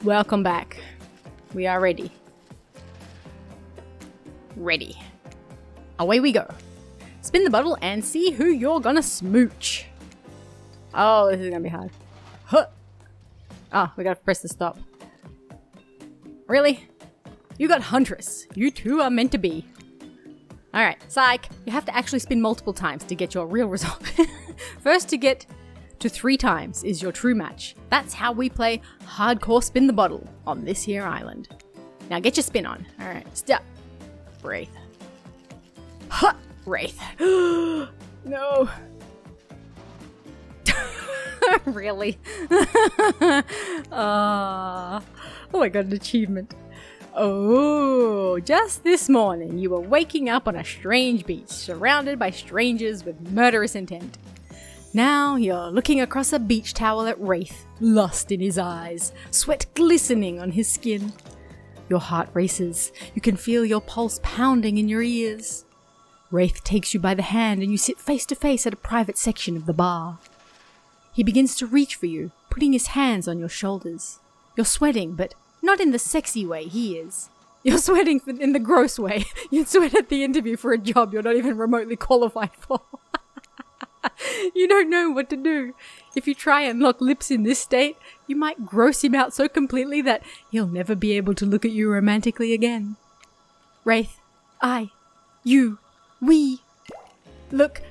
Welcome back. We are ready. Ready. Away we go. Spin the bottle and see who you're gonna smooch. Oh, this is gonna be hard. Huh. Oh, we gotta press the stop. Really? You got Huntress. You two are meant to be. Alright, psych. You have to actually spin multiple times to get your real result. First to get to 3 times is your true match. That's how we play hardcore spin the bottle on this here island. Now get your spin on. Alright, stop. Wraith. Ha! Wraith. No. Really? Oh, I got an achievement. Oh, just this morning you were waking up on a strange beach, surrounded by strangers with murderous intent. Now you're looking across a beach towel at Wraith, lust in his eyes, sweat glistening on his skin. Your heart races. You can feel your pulse pounding in your ears. Wraith takes you by the hand and you sit face to face at a private section of the bar. He begins to reach for you, putting his hands on your shoulders. You're sweating, but not in the sexy way he is. You're sweating in the gross way. You'd sweat at the interview for a job you're not even remotely qualified for. You don't know what to do. If you try and lock lips in this state, you might gross him out so completely that he'll never be able to look at you romantically again. Wraith, you, we. Look,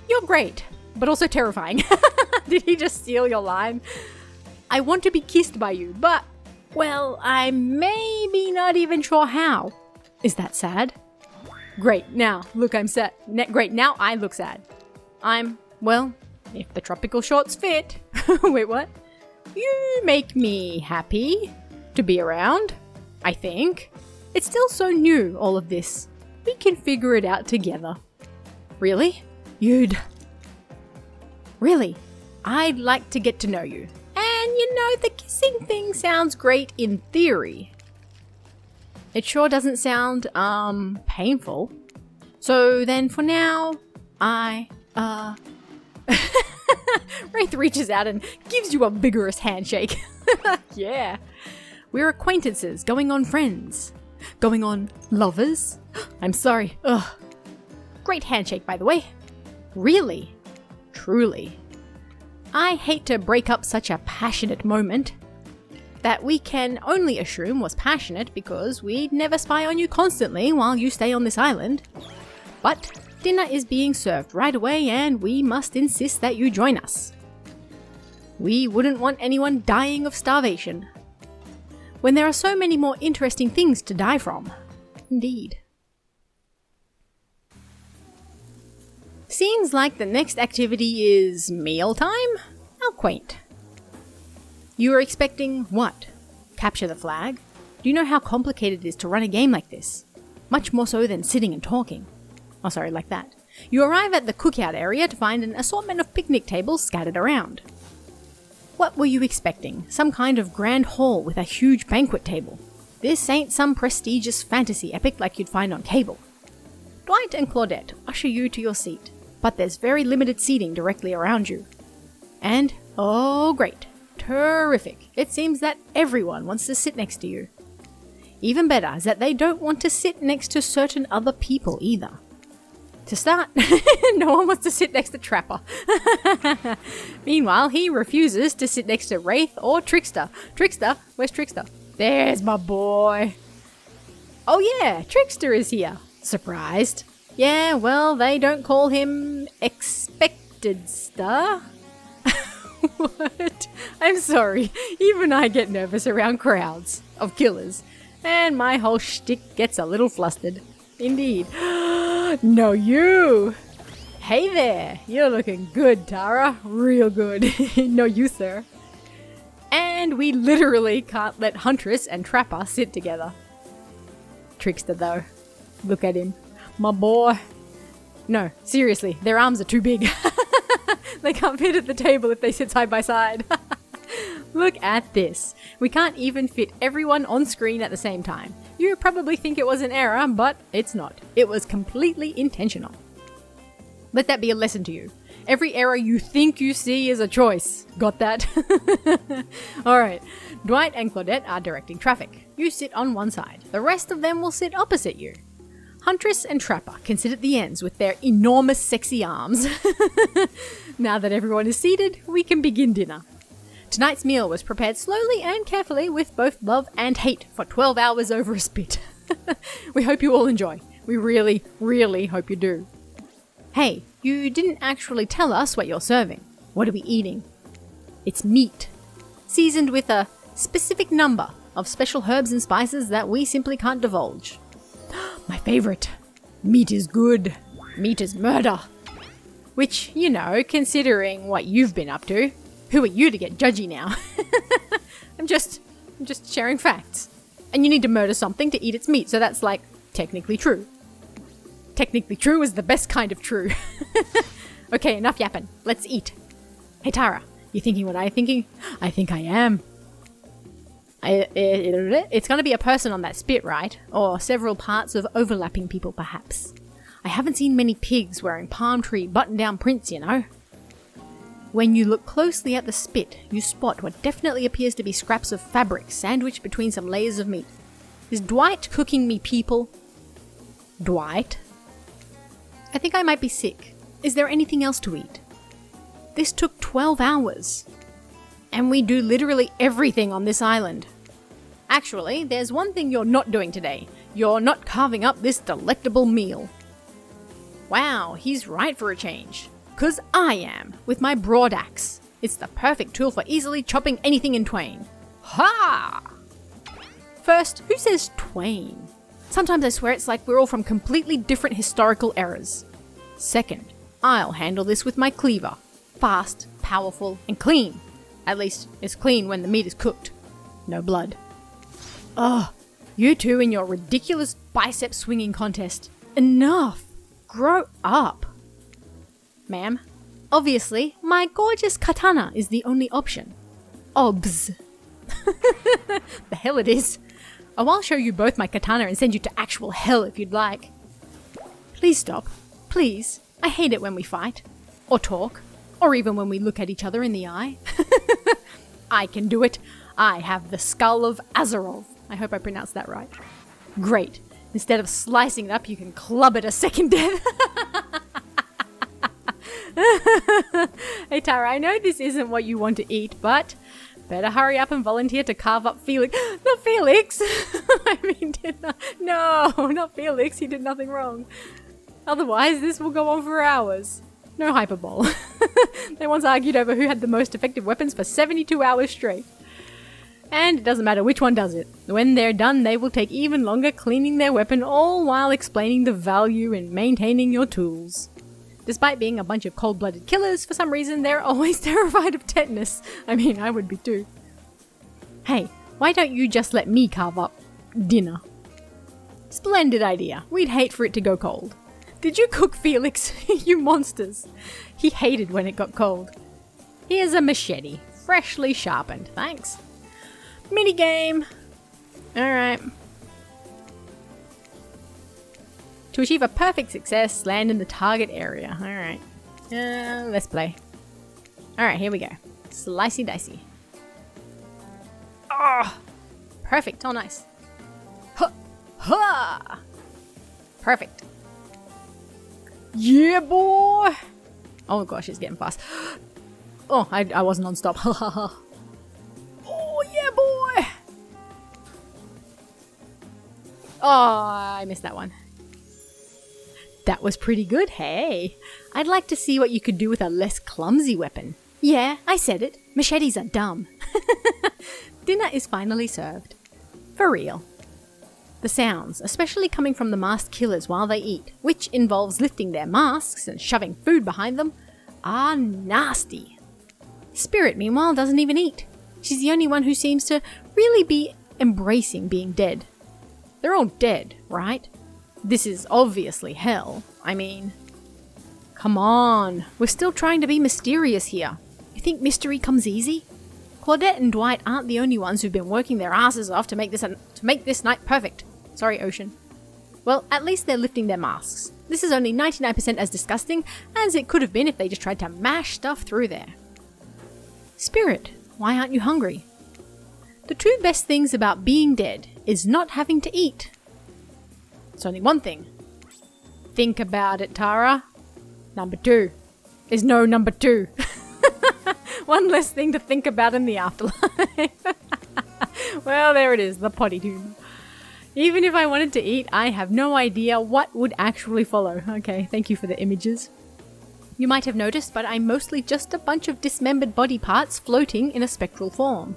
you're great, but also terrifying. Did he just steal your line? I want to be kissed by you, but, well, I'm maybe not even sure how. Is that sad? Great, now, look, I'm sad. Great, now I look sad. Well, if the tropical shorts fit. Wait, what? You make me happy to be around, I think. It's still so new, all of this. We can figure it out together. Really? Really? I'd like to get to know you. And you know, the kissing thing sounds great in theory. It sure doesn't sound, painful. So then for now, Wraith reaches out and gives you a vigorous handshake. Yeah. We're acquaintances, going on friends. Going on lovers? I'm sorry. Ugh. Great handshake, by the way. Really? Truly. I hate to break up such a passionate moment that we can only assume was passionate because we'd never spy on you constantly while you stay on this island. But dinner is being served right away and we must insist that you join us. We wouldn't want anyone dying of starvation when there are so many more interesting things to die from. Indeed. Seems like the next activity is mealtime? How quaint. You were expecting what? Capture the flag? Do you know how complicated it is to run a game like this? Much more so than sitting and talking. Oh, sorry, like that. You arrive at the cookout area to find an assortment of picnic tables scattered around. What were you expecting? Some kind of grand hall with a huge banquet table. This ain't some prestigious fantasy epic like you'd find on cable. Dwight and Claudette usher you to your seat, but there's very limited seating directly around you. And, oh great, terrific, it seems that everyone wants to sit next to you. Even better is that they don't want to sit next to certain other people either. To start, no one wants to sit next to Trapper. Meanwhile, he refuses to sit next to Wraith or Trickster. Trickster? Where's Trickster? There's my boy. Oh yeah, Trickster is here. Surprised. Yeah, well, they don't call him Expected Star. What? I'm sorry, even I get nervous around crowds of killers, and my whole shtick gets a little flustered. Indeed. No, you! Hey there! You're looking good, Tara. Real good. No, you, sir. And we literally can't let Huntress and Trapper sit together. Trickster, though. Look at him. My boy. No, seriously, their arms are too big. They can't fit at the table if they sit side by side. Look at this. We can't even fit everyone on screen at the same time. You probably think it was an error, but it's not. It was completely intentional. Let that be a lesson to you. Every error you think you see is a choice. Got that? Alright, Dwight and Claudette are directing traffic. You sit on one side. The rest of them will sit opposite you. Huntress and Trapper can sit at the ends with their enormous sexy arms. Now that everyone is seated, we can begin dinner. Tonight's meal was prepared slowly and carefully with both love and hate for 12 hours over a spit. We hope you all enjoy. We really, really hope you do. Hey, you didn't actually tell us what you're serving. What are we eating? It's meat, seasoned with a specific number of special herbs and spices that we simply can't divulge. My favorite. Meat is good. Meat is murder. Which, you know, considering what you've been up to, who are you to get judgy now? I'm just sharing facts. And you need to murder something to eat its meat, so that's like technically true. Technically true is the best kind of true. Okay, enough yapping. Let's eat. Hey Tara, you thinking what I'm thinking? I think I am. It's gonna be a person on that spit, right? Or several parts of overlapping people, perhaps. I haven't seen many pigs wearing palm tree button-down prints, you know. When you look closely at the spit, you spot what definitely appears to be scraps of fabric sandwiched between some layers of meat. Is Dwight cooking me people? Dwight? I think I might be sick. Is there anything else to eat? This took 12 hours. And we do literally everything on this island. Actually, there's one thing you're not doing today. You're not carving up this delectable meal. Wow, he's right for a change. 'Cause I am, with my broad axe. It's the perfect tool for easily chopping anything in twain. Ha! First, who says twain? Sometimes I swear it's like we're all from completely different historical eras. Second, I'll handle this with my cleaver. Fast, powerful, and clean. At least, it's clean when the meat is cooked. No blood. Ugh, you two in your ridiculous bicep swinging contest. Enough! Grow up! Ma'am, obviously, my gorgeous katana is the only option. Obs. The hell it is. Oh, I'll show you both my katana and send you to actual hell if you'd like. Please stop. Please. I hate it when we fight. Or talk. Or even when we look at each other in the eye. I can do it. I have the skull of Azarov. I hope I pronounced that right. Great. Instead of slicing it up, you can club it a second death. Hey Tara, I know this isn't what you want to eat, but better hurry up and volunteer to carve up Felix. Not Felix! I mean, no, not Felix. He did nothing wrong. Otherwise, this will go on for hours. No hyperbole. They once argued over who had the most effective weapons for 72 hours straight. And it doesn't matter which one does it. When they're done, they will take even longer cleaning their weapon, all while explaining the value in maintaining your tools. Despite being a bunch of cold-blooded killers, for some reason they're always terrified of tetanus. I mean, I would be too. Hey, why don't you just let me carve up dinner? Splendid idea. We'd hate for it to go cold. Did you cook Felix? You monsters. He hated when it got cold. Here's a machete, freshly sharpened. Thanks. Minigame. Alright. To achieve a perfect success, land in the target area. Alright. Let's play. Alright, here we go. Slicey dicey. Oh! Perfect. Oh, nice. Ha! Ha! Perfect. Yeah, boy! Oh gosh, it's getting fast. Oh, I wasn't on stop. Ha ha ha. Oh, yeah, boy! Oh, I missed that one. That was pretty good, hey. I'd like to see what you could do with a less clumsy weapon. Yeah, I said it. Machetes are dumb. Dinner is finally served. For real. The sounds, especially coming from the masked killers while they eat, which involves lifting their masks and shoving food behind them, are nasty. Spirit, meanwhile, doesn't even eat. She's the only one who seems to really be embracing being dead. They're all dead, right? This is obviously hell. I mean, come on. We're still trying to be mysterious here. You think mystery comes easy? Claudette and Dwight aren't the only ones who've been working their asses off to make this night perfect. Sorry, Ocean. Well, at least they're lifting their masks. This is only 99% as disgusting as it could have been if they just tried to mash stuff through there. Spirit, why aren't you hungry? The two best things about being dead is not having to eat. It's only one thing. Think about it, Tara. Number 2. There's no number 2. One less thing to think about in the afterlife. Well, there it is, the potty tune. Even if I wanted to eat, I have no idea what would actually follow. Okay, thank you for the images. You might have noticed, but I'm mostly just a bunch of dismembered body parts floating in a spectral form.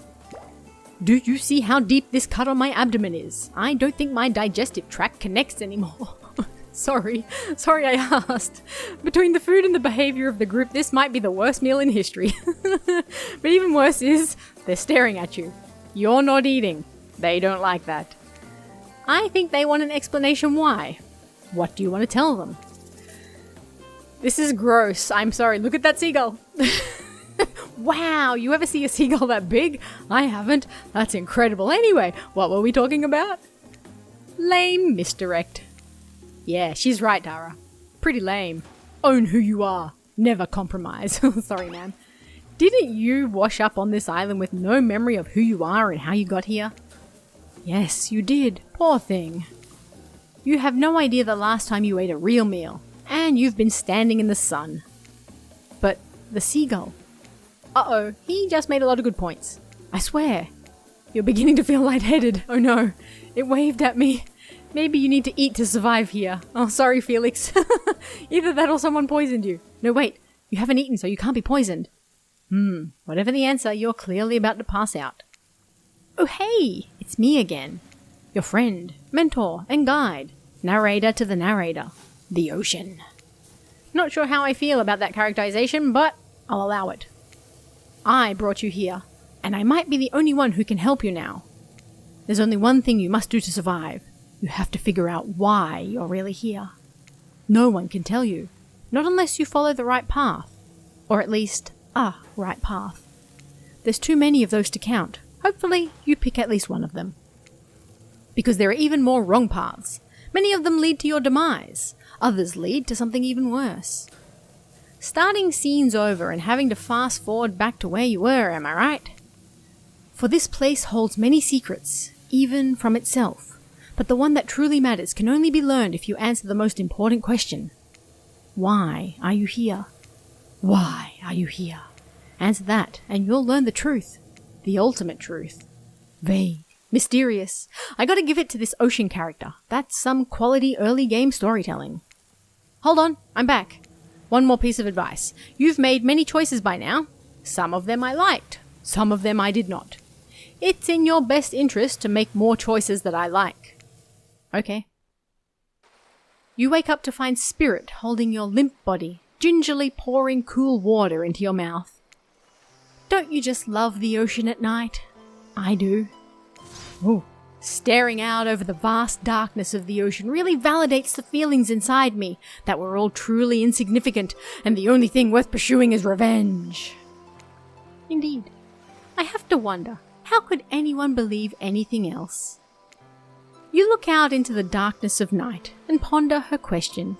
Do you see how deep this cut on my abdomen is? I don't think my digestive tract connects anymore. Sorry I asked. Between the food and the behavior of the group, this might be the worst meal in history. But even worse is, they're staring at you. You're not eating. They don't like that. I think they want an explanation why. What do you want to tell them? This is gross. I'm sorry. Look at that seagull. Wow, you ever see a seagull that big? I haven't. That's incredible. Anyway, what were we talking about? Lame misdirect. Yeah, she's right, Tara. Pretty lame. Own who you are. Never compromise. Sorry, ma'am. Didn't you wash up on this island with no memory of who you are and how you got here? Yes, you did. Poor thing. You have no idea the last time you ate a real meal, and you've been standing in the sun. But the seagull. Uh-oh, he just made a lot of good points. I swear. You're beginning to feel lightheaded. Oh no, it waved at me. Maybe you need to eat to survive here. Oh, sorry, Felix. Either that or someone poisoned you. No, wait. You haven't eaten, so you can't be poisoned. Whatever the answer, you're clearly about to pass out. Oh, hey! It's me again. Your friend, mentor, and guide. Narrator to the narrator. The ocean. Not sure how I feel about that characterization, but I'll allow it. I brought you here, and I might be the only one who can help you now. There's only one thing you must do to survive. You have to figure out why you're really here. No one can tell you, not unless you follow the right path, or at least a right path. There's too many of those to count. Hopefully, you pick at least one of them. Because there are even more wrong paths. Many of them lead to your demise. Others lead to something even worse. Starting scenes over and having to fast forward back to where you were, am I right? For this place holds many secrets, even from itself. But the one that truly matters can only be learned if you answer the most important question. Why are you here? Why are you here? Answer that, and you'll learn the truth. The ultimate truth. Vague. Mysterious. I gotta give it to this ocean character. That's some quality early game storytelling. Hold on, I'm back. One more piece of advice. You've made many choices by now. Some of them I liked. Some of them I did not. It's in your best interest to make more choices that I like. Okay. You wake up to find Spirit holding your limp body, gingerly pouring cool water into your mouth. Don't you just love the ocean at night? I do. Ooh. Staring out over the vast darkness of the ocean really validates the feelings inside me that we're all truly insignificant and the only thing worth pursuing is revenge. Indeed. I have to wonder, how could anyone believe anything else? You look out into the darkness of night and ponder her question.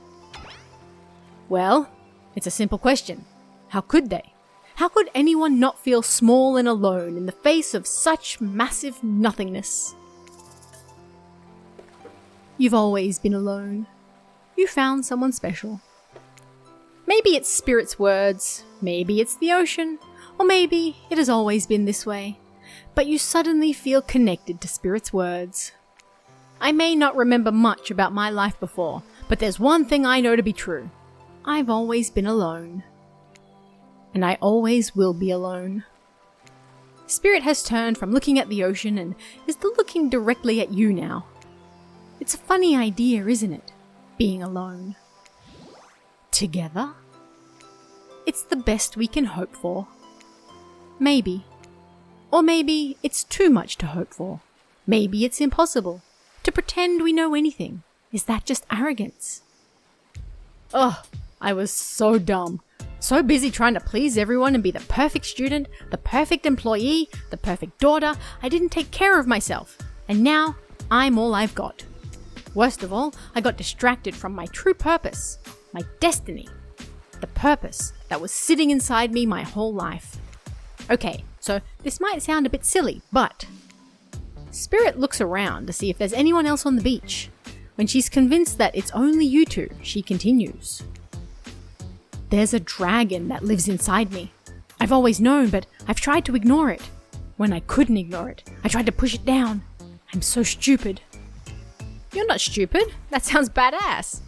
Well, it's a simple question. How could they? How could anyone not feel small and alone in the face of such massive nothingness? You've always been alone. You found someone special. Maybe it's Spirit's words, maybe it's the ocean, or maybe it has always been this way. But you suddenly feel connected to Spirit's words. I may not remember much about my life before, but there's one thing I know to be true. I've always been alone. And I always will be alone. Spirit has turned from looking at the ocean and is looking directly at you now. It's a funny idea, isn't it? Being alone. Together? It's the best we can hope for. Maybe. Or maybe it's too much to hope for. Maybe it's impossible. To pretend we know anything. Is that just arrogance? Ugh, I was so dumb. So busy trying to please everyone and be the perfect student, the perfect employee, the perfect daughter, I didn't take care of myself. And now, I'm all I've got. Worst of all, I got distracted from my true purpose, my destiny, the purpose that was sitting inside me my whole life. Okay, so this might sound a bit silly, but Spirit looks around to see if there's anyone else on the beach. When she's convinced that it's only you two, she continues. There's a dragon that lives inside me. I've always known, but I've tried to ignore it. When I couldn't ignore it, I tried to push it down. I'm so stupid. You're not stupid. That sounds badass.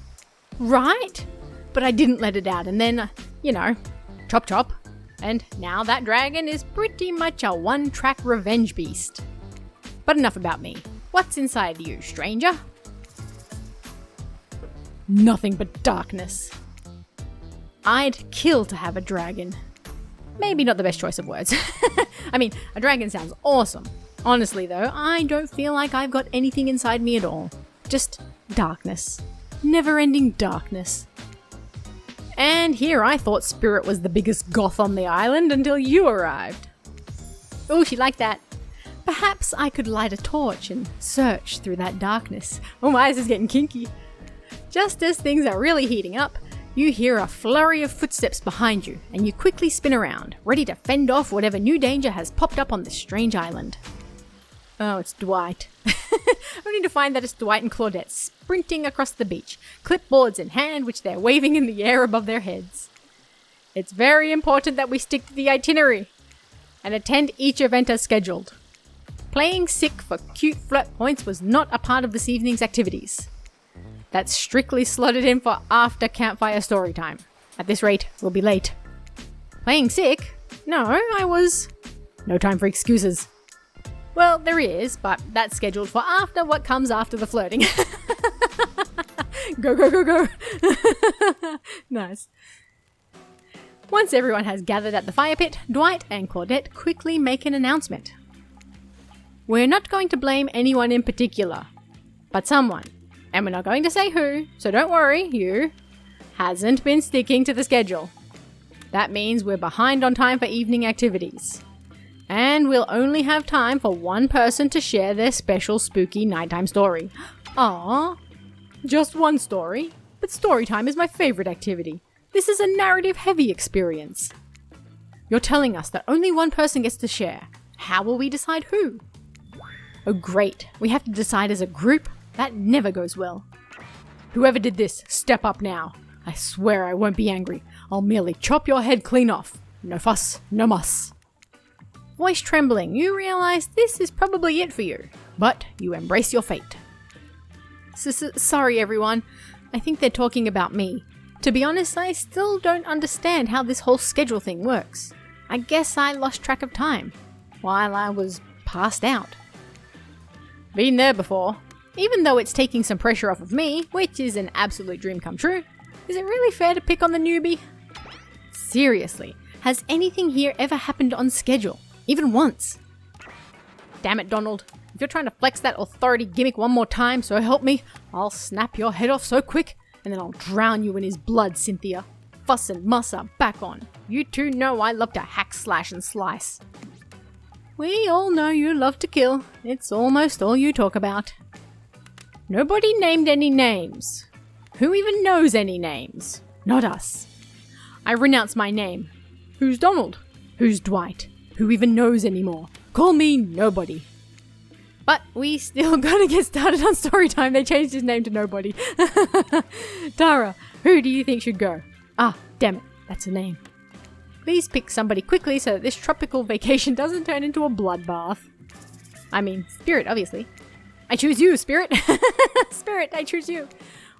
Right? But I didn't let it out, and then, chop chop. And now that dragon is pretty much a one-track revenge beast. But enough about me. What's inside you, stranger? Nothing but darkness. I'd kill to have a dragon. Maybe not the best choice of words. I mean, a dragon sounds awesome. Honestly though, I don't feel like I've got anything inside me at all. Just darkness. Never-ending darkness. And here I thought Spirit was the biggest goth on the island until you arrived. Oh, she liked that. Perhaps I could light a torch and search through that darkness. Oh my, this is getting kinky. Just as things are really heating up, you hear a flurry of footsteps behind you, and you quickly spin around, ready to fend off whatever new danger has popped up on this strange island. Oh, it's Dwight. Only to find that it's Dwight and Claudette sprinting across the beach, clipboards in hand which they're waving in the air above their heads. It's very important that we stick to the itinerary and attend each event as scheduled. Playing sick for cute flirt points was not a part of this evening's activities. That's strictly slotted in for after Campfire Storytime. At this rate, we'll be late. Playing sick? No, no time for excuses. Well, there is, but that's scheduled for after what comes after the flirting. Go, go, go, go. Nice. Once everyone has gathered at the fire pit, Dwight and Claudette quickly make an announcement. We're not going to blame anyone in particular, but someone, and we're not going to say who, so don't worry, you, hasn't been sticking to the schedule. That means we're behind on time for evening activities. And we'll only have time for one person to share their special spooky nighttime story. Aww, just one story, but Storytime is my favorite activity. This is a narrative-heavy experience. You're telling us that only one person gets to share. How will we decide who? Oh great, we have to decide as a group? That never goes well. Whoever did this, step up now. I swear I won't be angry. I'll merely chop your head clean off. No fuss, no muss. Voice trembling, you realize this is probably it for you, but you embrace your fate. Sorry everyone, I think they're talking about me. To be honest, I still don't understand how this whole schedule thing works. I guess I lost track of time, while I was passed out. Been there before. Even though it's taking some pressure off of me, which is an absolute dream come true, is it really fair to pick on the newbie? Seriously, has anything here ever happened on schedule? Even once? Damn it, Donald. If you're trying to flex that authority gimmick one more time, so help me, I'll snap your head off so quick, and then I'll drown you in his blood, Cynthia. Fuss and muss are back on. You two know I love to hack, slash, and slice. We all know you love to kill. It's almost all you talk about. Nobody named any names. Who even knows any names? Not us. I renounce my name. Who's Donald? Who's Dwight? Who even knows anymore? Call me nobody. But we still gotta get started on Storytime. They changed his name to Nobody. Tara, who do you think should go? Ah, damn it, that's a name. Please pick somebody quickly so that this tropical vacation doesn't turn into a bloodbath. I mean, Spirit, obviously. I choose you, Spirit. Spirit, I choose you.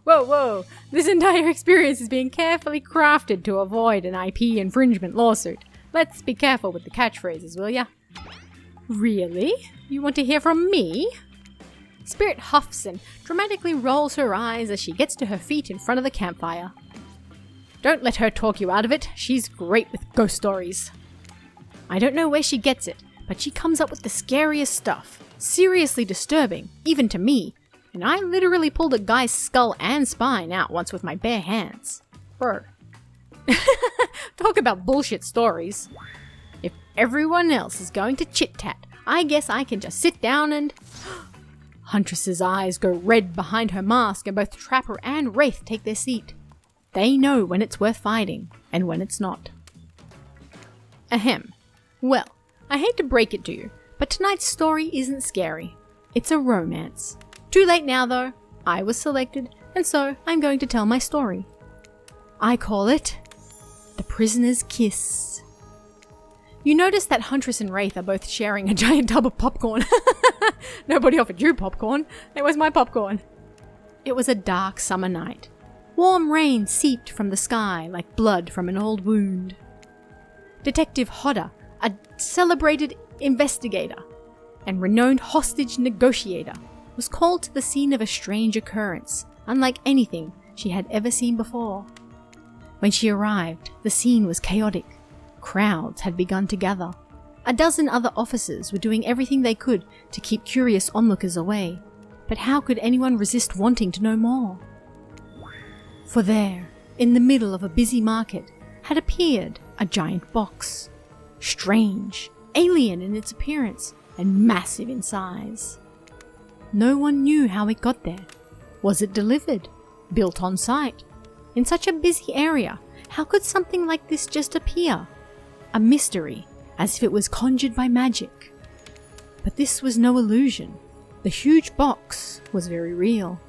Whoa, whoa. This entire experience is being carefully crafted to avoid an IP infringement lawsuit. Let's be careful with the catchphrases, will ya? Really? You want to hear from me? Spirit huffs and dramatically rolls her eyes as she gets to her feet in front of the campfire. Don't let her talk you out of it. She's great with ghost stories. I don't know where she gets it, but she comes up with the scariest stuff. Seriously disturbing, even to me. And I literally pulled a guy's skull and spine out once with my bare hands. Bro. Talk about bullshit stories. If everyone else is going to chit-chat, I guess I can just sit down and... Huntress's eyes go red behind her mask and both Trapper and Wraith take their seat. They know when it's worth fighting and when it's not. Ahem. Well, I hate to break it to you, but tonight's story isn't scary. It's a romance. Too late now though. I was selected, and so I'm going to tell my story. I call it The Prisoner's Kiss. You notice that Huntress and Wraith are both sharing a giant tub of popcorn. Nobody offered you popcorn. It was my popcorn. It was a dark summer night. Warm rain seeped from the sky like blood from an old wound. Detective Hodder, a celebrated investigator and renowned hostage negotiator, was called to the scene of a strange occurrence, unlike anything she had ever seen before. When she arrived, the scene was chaotic. Crowds had begun to gather. A dozen other officers were doing everything they could to keep curious onlookers away, but how could anyone resist wanting to know more? For there, in the middle of a busy market, had appeared a giant box. Strange, alien in its appearance, and massive in size. No one knew how it got there. Was it delivered? Built on site? In such a busy area, how could something like this just appear? A mystery, as if it was conjured by magic. But this was no illusion. The huge box was very real,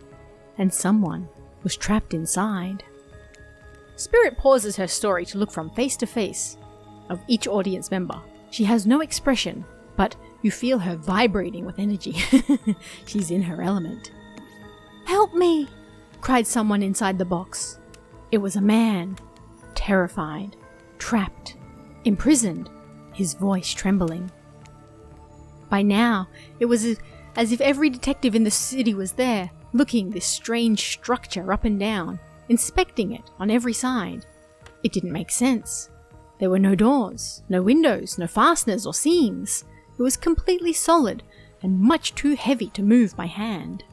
and someone was trapped inside. Spirit pauses her story to look from face to face of each audience member. She has no expression, but you feel her vibrating with energy. She's in her element. "Help me!" cried someone inside the box. It was a man, terrified, trapped, imprisoned, his voice trembling. By now, it was as if every detective in the city was there, looking this strange structure up and down, inspecting it on every side. It didn't make sense. There were no doors, no windows, no fasteners or seams. It was completely solid and much too heavy to move by hand.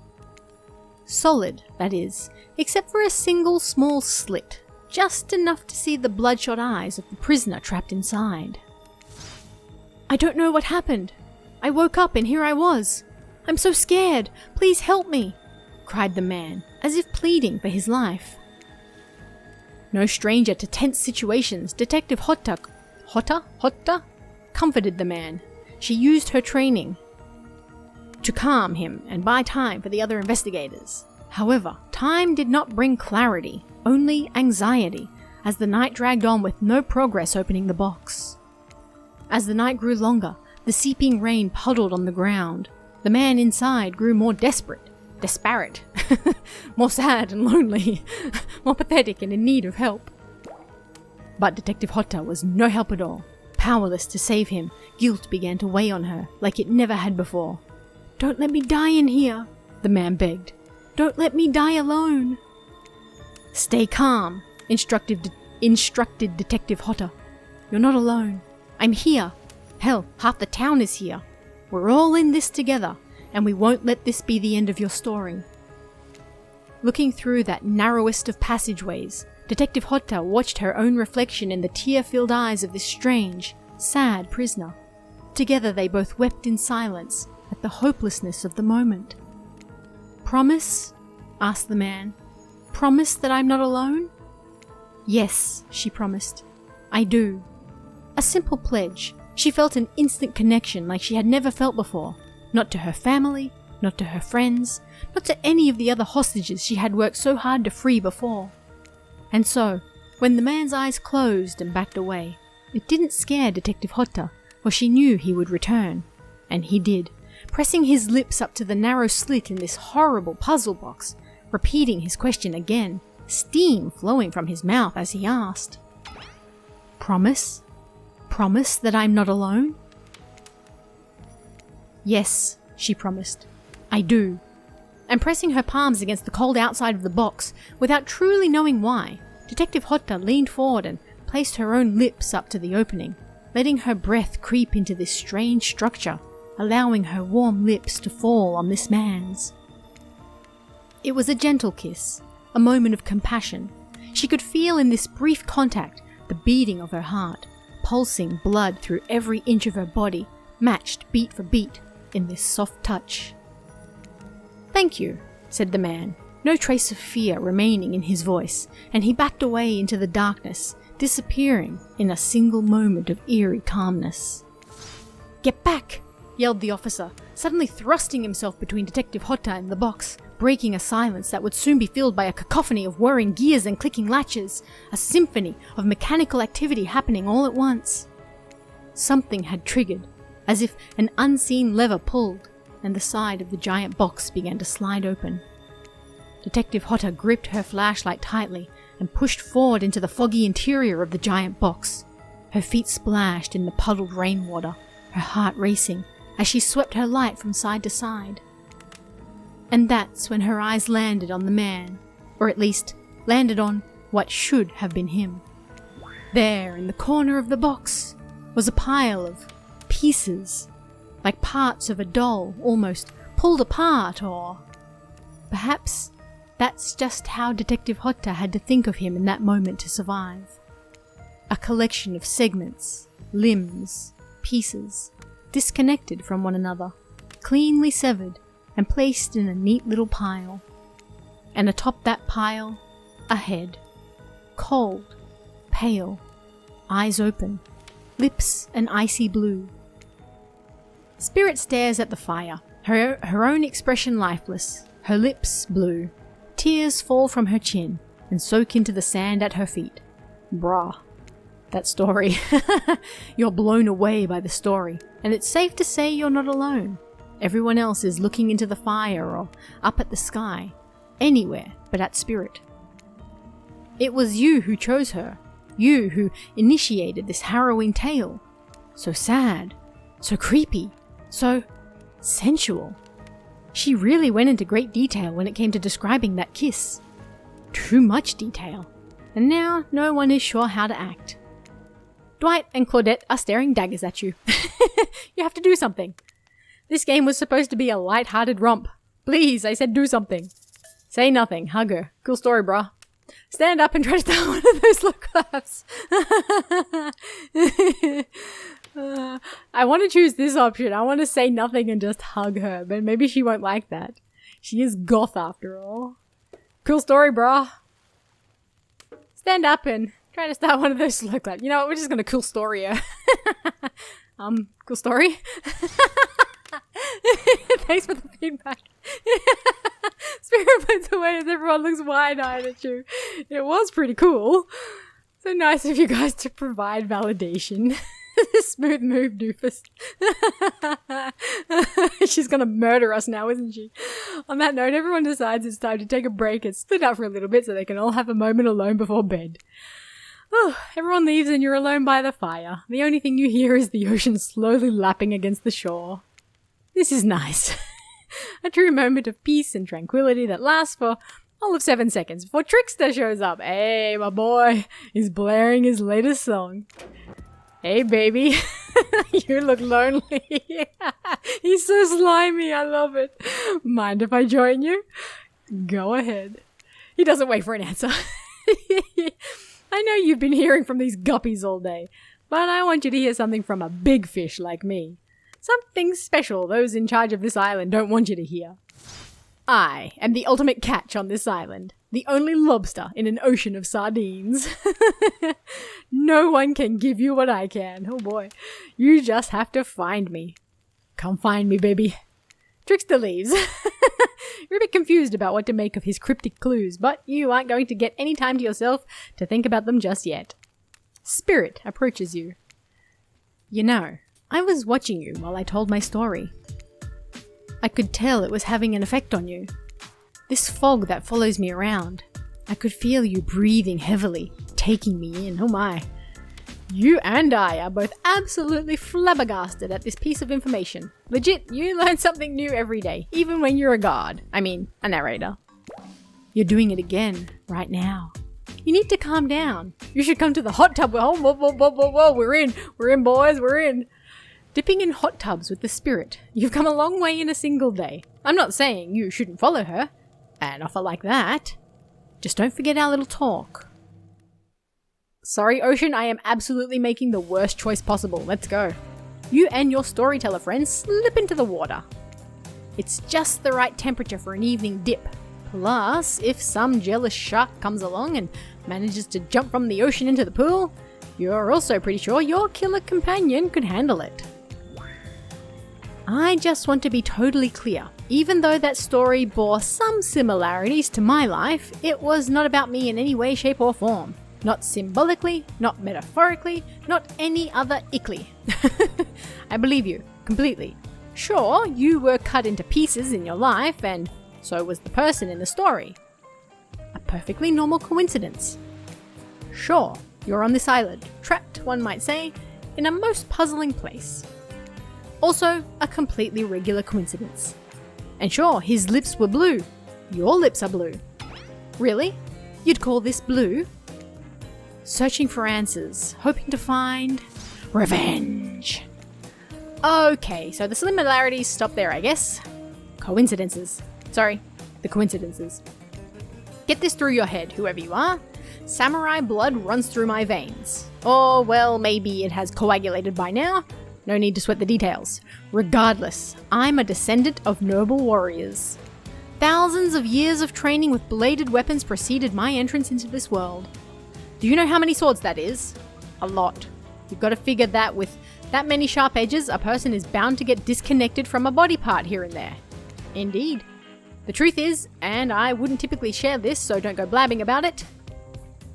Solid, that is, except for a single small slit, just enough to see the bloodshot eyes of the prisoner trapped inside. "I don't know what happened. I woke up and here I was. I'm so scared. Please help me," cried the man, as if pleading for his life. No stranger to tense situations, Detective Hotta comforted the man. She used her training to calm him and buy time for the other investigators. However, time did not bring clarity, only anxiety, as the night dragged on with no progress opening the box. As the night grew longer, the seeping rain puddled on the ground. The man inside grew more disparate, more sad and lonely, more pathetic and in need of help. But Detective Hotta was no help at all. Powerless to save him, guilt began to weigh on her like it never had before. "Don't let me die in here," the man begged. "Don't let me die alone." "Stay calm," instructed Detective Hotta. "You're not alone. I'm here. Hell, half the town is here. We're all in this together, and we won't let this be the end of your story." Looking through that narrowest of passageways, Detective Hotta watched her own reflection in the tear-filled eyes of this strange, sad prisoner. Together they both wept in silence at the hopelessness of the moment. "Promise?" asked the man. "Promise that I'm not alone?" "Yes," she promised. "I do." A simple pledge. She felt an instant connection like she had never felt before. Not to her family, not to her friends, not to any of the other hostages she had worked so hard to free before. And so, when the man's eyes closed and backed away, it didn't scare Detective Hotta, for she knew he would return. And he did, pressing his lips up to the narrow slit in this horrible puzzle box, repeating his question again, steam flowing from his mouth as he asked. "Promise? Promise that I'm not alone?" "Yes," she promised. "I do." And pressing her palms against the cold outside of the box, without truly knowing why, Detective Hotta leaned forward and placed her own lips up to the opening, letting her breath creep into this strange structure, allowing her warm lips to fall on this man's. It was a gentle kiss, a moment of compassion. She could feel in this brief contact the beating of her heart, pulsing blood through every inch of her body, matched beat for beat in this soft touch. "Thank you," said the man, no trace of fear remaining in his voice, and he backed away into the darkness, disappearing in a single moment of eerie calmness. "Get back!" yelled the officer, suddenly thrusting himself between Detective Hotta and the box, breaking a silence that would soon be filled by a cacophony of whirring gears and clicking latches, a symphony of mechanical activity happening all at once. Something had triggered, as if an unseen lever pulled, and the side of the giant box began to slide open. Detective Hotta gripped her flashlight tightly and pushed forward into the foggy interior of the giant box. Her feet splashed in the puddled rainwater, her heart racing as she swept her light from side to side. And that's when her eyes landed on the man, or at least landed on what should have been him. There, in the corner of the box, was a pile of pieces, like parts of a doll almost pulled apart, or perhaps that's just how Detective Hotta had to think of him in that moment to survive. A collection of segments, limbs, pieces, disconnected from one another, cleanly severed and placed in a neat little pile. And atop that pile, a head. Cold, pale, eyes open, lips an icy blue. Spirit stares at the fire, her own expression lifeless, her lips blue. Tears fall from her chin and soak into the sand at her feet. Brah. That story. You're blown away by the story, and it's safe to say you're not alone. Everyone else is looking into the fire or up at the sky, anywhere but at Spirit. It was you who chose her, you who initiated this harrowing tale. So sad, so creepy, so sensual. She really went into great detail when it came to describing that kiss. Too much detail, and now no one is sure how to act. Dwight and Claudette are staring daggers at you. You have to do something. This game was supposed to be a light-hearted romp. Please, I said do something. Say nothing. Hug her. Cool story, brah. Stand up and try to start one of those slow claps. I want to choose this option. I want to say nothing and just hug her, but maybe she won't like that. She is goth after all. Cool story, brah. Stand up and try to start one of those slow claps. You know what? We're just going to cool story her. Cool story? Thanks for the feedback. Spirit puts away as everyone looks wide-eyed at you. It was pretty cool. So nice of you guys to provide validation. Smooth move, doofus. She's gonna murder us now, isn't she? On that note, everyone decides it's time to take a break and split up for a little bit so they can all have a moment alone before bed. Oh, everyone leaves and you're alone by the fire. The only thing you hear is the ocean slowly lapping against the shore. This is nice. A true moment of peace and tranquility that lasts for all of 7 seconds before Trickster shows up. Hey, my boy is blaring his latest song. Hey, baby. You look lonely. He's so slimy. I love it. Mind if I join you? Go ahead. He doesn't wait for an answer. I know you've been hearing from these guppies all day, but I want you to hear something from a big fish like me. Something special those in charge of this island don't want you to hear. I am the ultimate catch on this island, the only lobster in an ocean of sardines. No one can give you what I can. Oh boy, you just have to find me. Come find me, baby. Trickster leaves. You're a bit confused about what to make of his cryptic clues, but you aren't going to get any time to yourself to think about them just yet. Spirit approaches you. You know, I was watching you while I told my story. I could tell it was having an effect on you. This fog that follows me around. I could feel you breathing heavily, taking me in. Oh my. You and I are both absolutely flabbergasted at this piece of information. Legit, you learn something new every day, even when you're a god. I mean, a narrator. You're doing it again, right now. You need to calm down. You should come to the hot tub. Whoa, whoa, whoa, whoa, whoa, whoa. We're in, boys, we're in. Dipping in hot tubs with the Spirit. You've come a long way in a single day. I'm not saying you shouldn't follow her. An offer like that. Just don't forget our little talk. Sorry, Ocean, I am absolutely making the worst choice possible. Let's go. You and your storyteller friends slip into the water. It's just the right temperature for an evening dip. Plus, if some jealous shark comes along and manages to jump from the ocean into the pool, you're also pretty sure your killer companion could handle it. I just want to be totally clear. Even though that story bore some similarities to my life, it was not about me in any way, shape or form. Not symbolically, not metaphorically, not any other ickly. I believe you, completely. Sure, you were cut into pieces in your life, and so was the person in the story. A perfectly normal coincidence. Sure, you're on this island, trapped, one might say, in a most puzzling place. Also, a completely regular coincidence. And sure, his lips were blue. Your lips are blue. Really? You'd call this blue? Searching for answers, hoping to find revenge. Okay, so the similarities stop there, I guess. Coincidences. Sorry, the coincidences. Get this through your head, whoever you are. Samurai blood runs through my veins. Or, well, maybe it has coagulated by now. No need to sweat the details. Regardless, I'm a descendant of noble warriors. Thousands of years of training with bladed weapons preceded my entrance into this world. Do you know how many swords that is? A lot. You've got to figure that with that many sharp edges, a person is bound to get disconnected from a body part here and there. Indeed. The truth is, and I wouldn't typically share this, so don't go blabbing about it,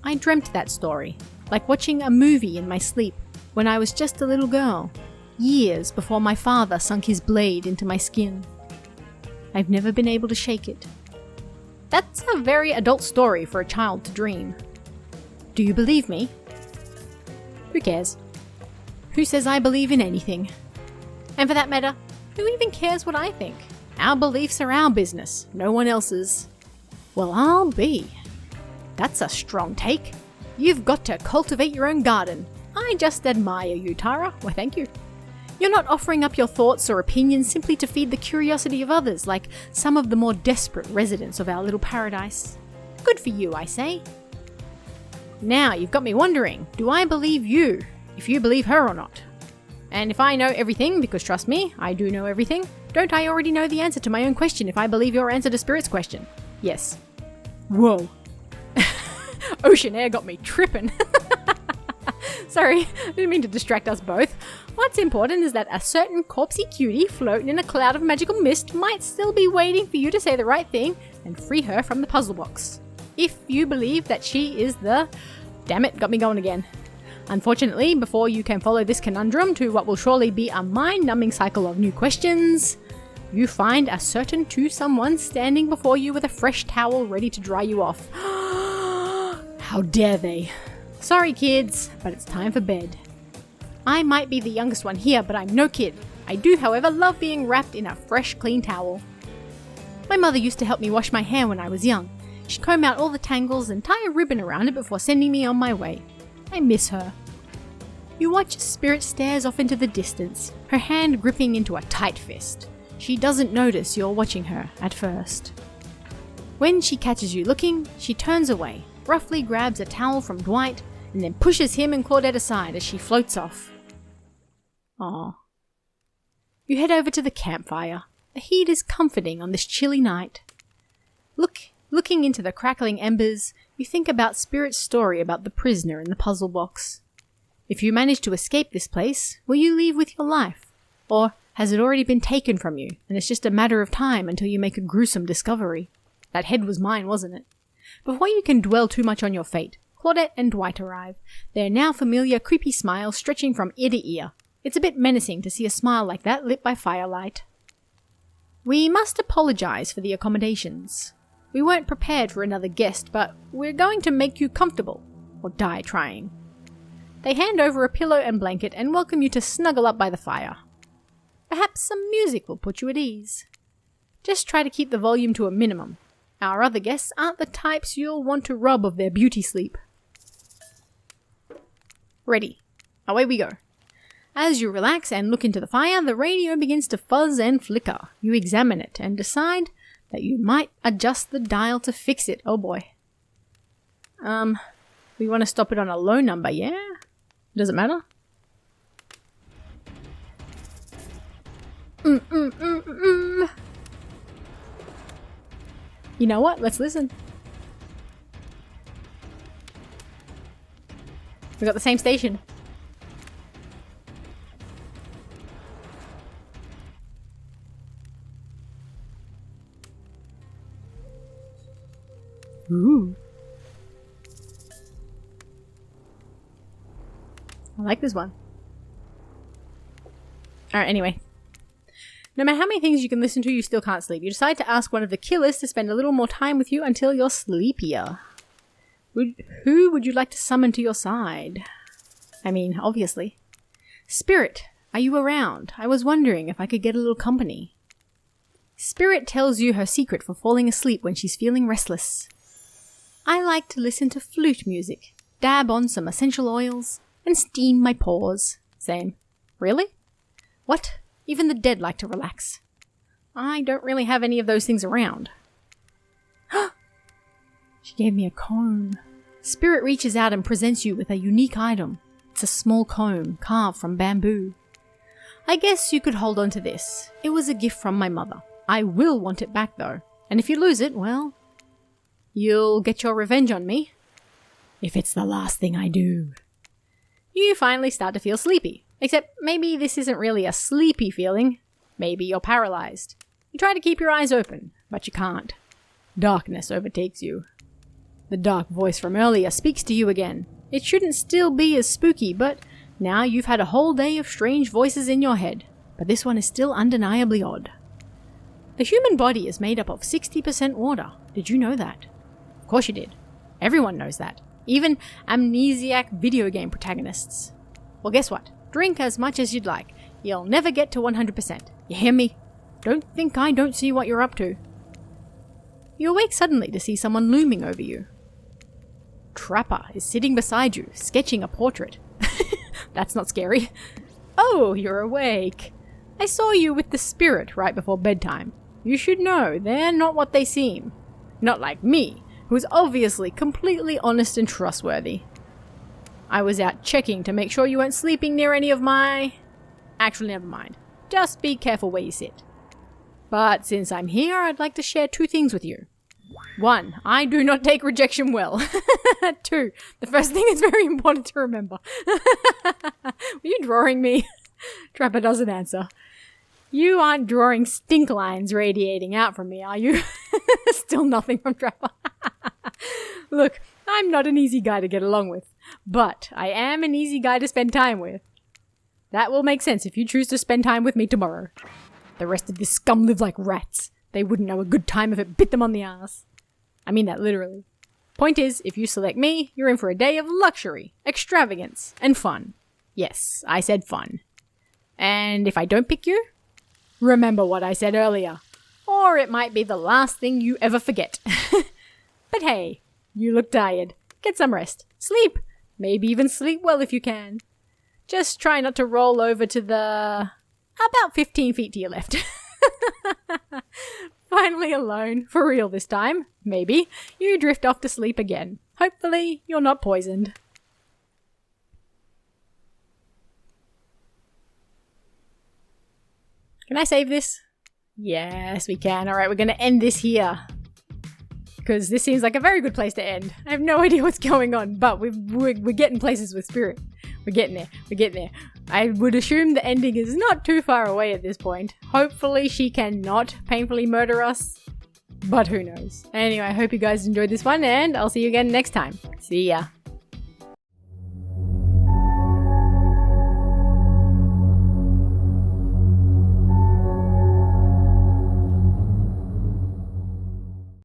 I dreamt that story, like watching a movie in my sleep, when I was just a little girl, years before my father sunk his blade into my skin. I've never been able to shake it. That's a very adult story for a child to dream. Do you believe me? Who cares? Who says I believe in anything? And for that matter, who even cares what I think? Our beliefs are our business, no one else's. Well, I'll be. That's a strong take. You've got to cultivate your own garden. I just admire you, Tara. Why, thank you. You're not offering up your thoughts or opinions simply to feed the curiosity of others, like some of the more desperate residents of our little paradise. Good for you, I say. Now, you've got me wondering, do I believe you, if you believe her or not? And if I know everything, because trust me, I do know everything, don't I already know the answer to my own question if I believe your answer to Spirit's question? Yes. Whoa. Ocean air got me tripping. Sorry, I didn't mean to distract us both. What's important is that a certain corpsey cutie floating in a cloud of magical mist might still be waiting for you to say the right thing and free her from the puzzle box. If you believe that she is the... Damn it, got me going again. Unfortunately, before you can follow this conundrum to what will surely be a mind-numbing cycle of new questions, you find a certain to someone standing before you with a fresh towel ready to dry you off. How dare they? Sorry kids, but it's time for bed. I might be the youngest one here, but I'm no kid. I do, however, love being wrapped in a fresh, clean towel. My mother used to help me wash my hair when I was young. She'd comb out all the tangles and tie a ribbon around it before sending me on my way. I miss her. You watch as Spirit stares off into the distance, her hand gripping into a tight fist. She doesn't notice you're watching her at first. When she catches you looking, she turns away, roughly grabs a towel from Dwight, and then pushes him and Claudette aside as she floats off. Aww. You head over to the campfire. The heat is comforting on this chilly night. Looking into the crackling embers, you think about Spirit's story about the prisoner in the puzzle box. If you manage to escape this place, will you leave with your life? Or has it already been taken from you, and it's just a matter of time until you make a gruesome discovery? That head was mine, wasn't it? Before you can dwell too much on your fate, Claudette and Dwight arrive, their now familiar creepy smile stretching from ear to ear. It's a bit menacing to see a smile like that lit by firelight. We must apologize for the accommodations. We weren't prepared for another guest, but we're going to make you comfortable, or die trying. They hand over a pillow and blanket and welcome you to snuggle up by the fire. Perhaps some music will put you at ease. Just try to keep the volume to a minimum. Our other guests aren't the types you'll want to rob of their beauty sleep. Ready. Away we go. As you relax and look into the fire, the radio begins to fuzz and flicker. You examine it and decide that you might adjust the dial to fix it. Oh boy. We want to stop it on a low number, yeah? Does it matter? You know what? Let's listen. We got the same station. Ooh. I like this one. Alright, anyway. No matter how many things you can listen to, you still can't sleep. You decide to ask one of the killers to spend a little more time with you until you're sleepier. Who would you like to summon to your side? I mean, obviously. Spirit, are you around? I was wondering if I could get a little company. Spirit tells you her secret for falling asleep when she's feeling restless. I like to listen to flute music, dab on some essential oils, and steam my paws. Same. Really? What? Even the dead like to relax. I don't really have any of those things around. She gave me a comb. Spirit reaches out and presents you with a unique item. It's a small comb carved from bamboo. I guess you could hold on to this. It was a gift from my mother. I will want it back though. And if you lose it, well, you'll get your revenge on me. If it's the last thing I do. You finally start to feel sleepy. Except maybe this isn't really a sleepy feeling. Maybe you're paralyzed. You try to keep your eyes open, but you can't. Darkness overtakes you. The dark voice from earlier speaks to you again. It shouldn't still be as spooky, but now you've had a whole day of strange voices in your head. But this one is still undeniably odd. The human body is made up of 60% water. Did you know that? Of course you did. Everyone knows that. Even amnesiac video game protagonists. Well, guess what? Drink as much as you'd like. You'll never get to 100%. You hear me? Don't think I don't see what you're up to. You awake suddenly to see someone looming over you. Trapper is sitting beside you, sketching a portrait. That's not scary. Oh, you're awake. I saw you with the spirit right before bedtime. You should know they're not what they seem. Not like me, who's obviously completely honest and trustworthy. I was out checking to make sure you weren't sleeping near any of my... Actually, never mind. Just be careful where you sit. But since I'm here, I'd like to share 2 things with you. 1, I do not take rejection well. 2, the first thing is very important to remember. Were you drawing me? Trapper doesn't answer. You aren't drawing stink lines radiating out from me, are you? Still nothing from Trapper. Look, I'm not an easy guy to get along with, but I am an easy guy to spend time with. That will make sense if you choose to spend time with me tomorrow. The rest of this scum live like rats. They wouldn't know a good time if it bit them on the ass. I mean that literally. Point is, if you select me, you're in for a day of luxury, extravagance, and fun. Yes, I said fun. And if I don't pick you, remember what I said earlier. Or it might be the last thing you ever forget. But hey, you look tired. Get some rest. Sleep. Maybe even sleep well if you can. Just try not to roll over to the... about 15 feet to your left. Finally alone, for real this time, maybe, you drift off to sleep again. Hopefully, you're not poisoned. Can I save this? Yes, we can. Alright, we're going to end this here. Because this seems like a very good place to end. I have no idea what's going on, but we're getting places with Spirit. We're getting there. We're getting there. I would assume the ending is not too far away at this point. Hopefully she cannot painfully murder us. But who knows. Anyway, I hope you guys enjoyed this one, and I'll see you again next time. See ya.